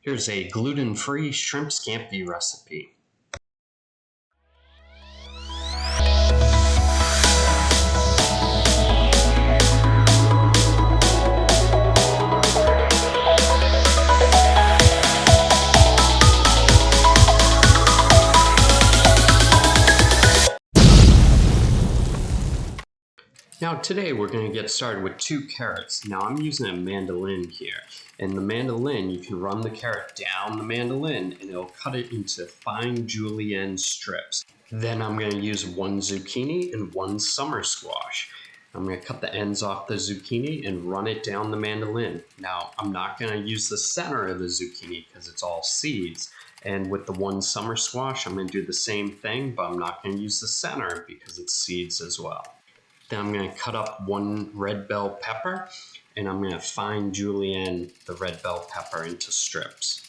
Here's a gluten-free shrimp scampi recipe. Now today we're going to get started with 2 carrots. Now I'm using a mandolin here. And the mandolin, you can run the carrot down the mandolin and it'll cut it into fine julienne strips. Then I'm going to use 1 zucchini and 1 summer squash. I'm going to cut the ends off the zucchini and run it down the mandolin. Now I'm not going to use the center of the zucchini because it's all seeds. And with the 1 summer squash, I'm going to do the same thing, but I'm not going to use the center because it's seeds as well. Then I'm going to cut up 1 red bell pepper, and I'm going to fine julienne the red bell pepper into strips.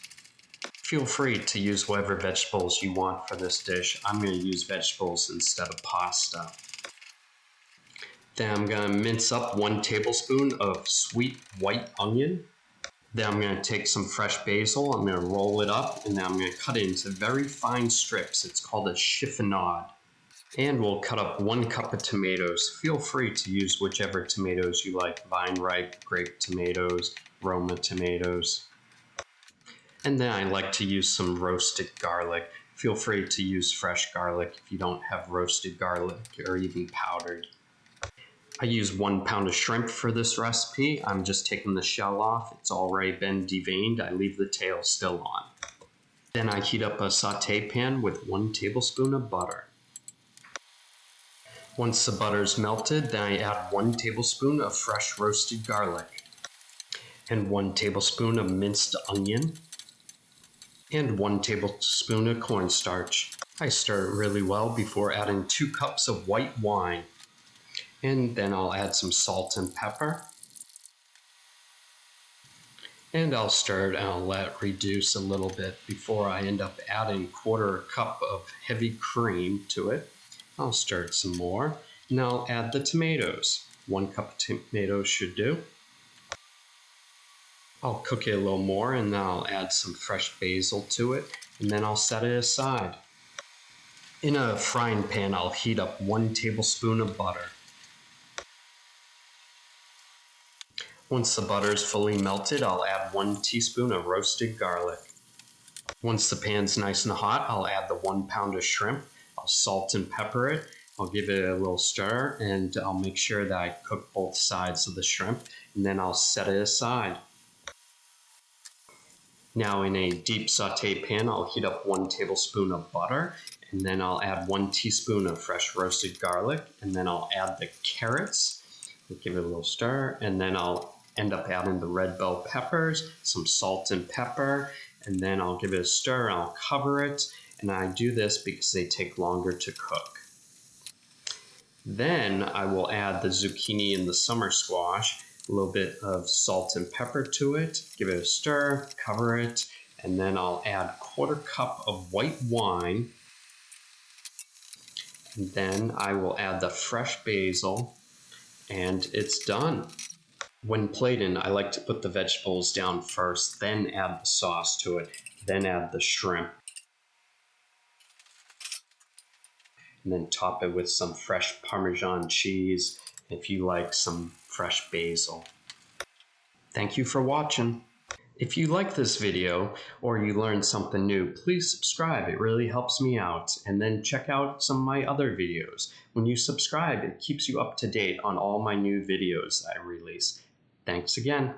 Feel free to use whatever vegetables you want for this dish. I'm going to use vegetables instead of pasta. Then I'm going to mince up 1 tablespoon of sweet white onion. Then I'm going to take some fresh basil, I'm going to roll it up, and then I'm going to cut it into very fine strips. It's called a chiffonade. And we'll cut up 1 cup of tomatoes. Feel free to use whichever tomatoes you like, vine ripe, grape tomatoes, Roma tomatoes. And then I like to use some roasted garlic. Feel free to use fresh garlic if you don't have roasted garlic or even powdered. I use 1 pound of shrimp for this recipe. I'm just taking the shell off. It's already been deveined. I leave the tail still on. Then I heat up a saute pan with 1 tablespoon of butter. Once the butter's melted, then I add 1 tablespoon of fresh roasted garlic and 1 tablespoon of minced onion and 1 tablespoon of cornstarch. I stir it really well before adding 2 cups of white wine. And then I'll add some salt and pepper. And I'll stir it and I'll let it reduce a little bit before I end up adding 1/4 cup of heavy cream to it. I'll stir it some more, and I'll add the tomatoes. 1 cup of tomatoes should do. I'll cook it a little more, and then I'll add some fresh basil to it, and then I'll set it aside. In a frying pan, I'll heat up 1 tablespoon of butter. Once the butter is fully melted, I'll add 1 teaspoon of roasted garlic. Once the pan's nice and hot, I'll add the 1 pound of shrimp. I'll salt and pepper it. I'll give it a little stir, and I'll make sure that I cook both sides of the shrimp, and then I'll set it aside. Now in a deep saute pan, I'll heat up 1 tablespoon of butter, and then I'll add 1 teaspoon of fresh roasted garlic, and then I'll add the carrots. I'll give it a little stir, and then I'll end up adding the red bell peppers, some salt and pepper, and then I'll give it a stir, and I'll cover it. And I do this because they take longer to cook. Then I will add the zucchini and the summer squash, a little bit of salt and pepper to it, give it a stir, cover it, and then I'll add 1/4 cup of white wine. And then I will add the fresh basil, and it's done. When plating, I like to put the vegetables down first, then add the sauce to it, then add the shrimp. And then top it with some fresh Parmesan cheese, if you like some fresh basil. Thank you for watching. If you like this video or you learned something new, please subscribe. It really helps me out. And then check out some of my other videos. When you subscribe, it keeps you up to date on all my new videos that I release. Thanks again.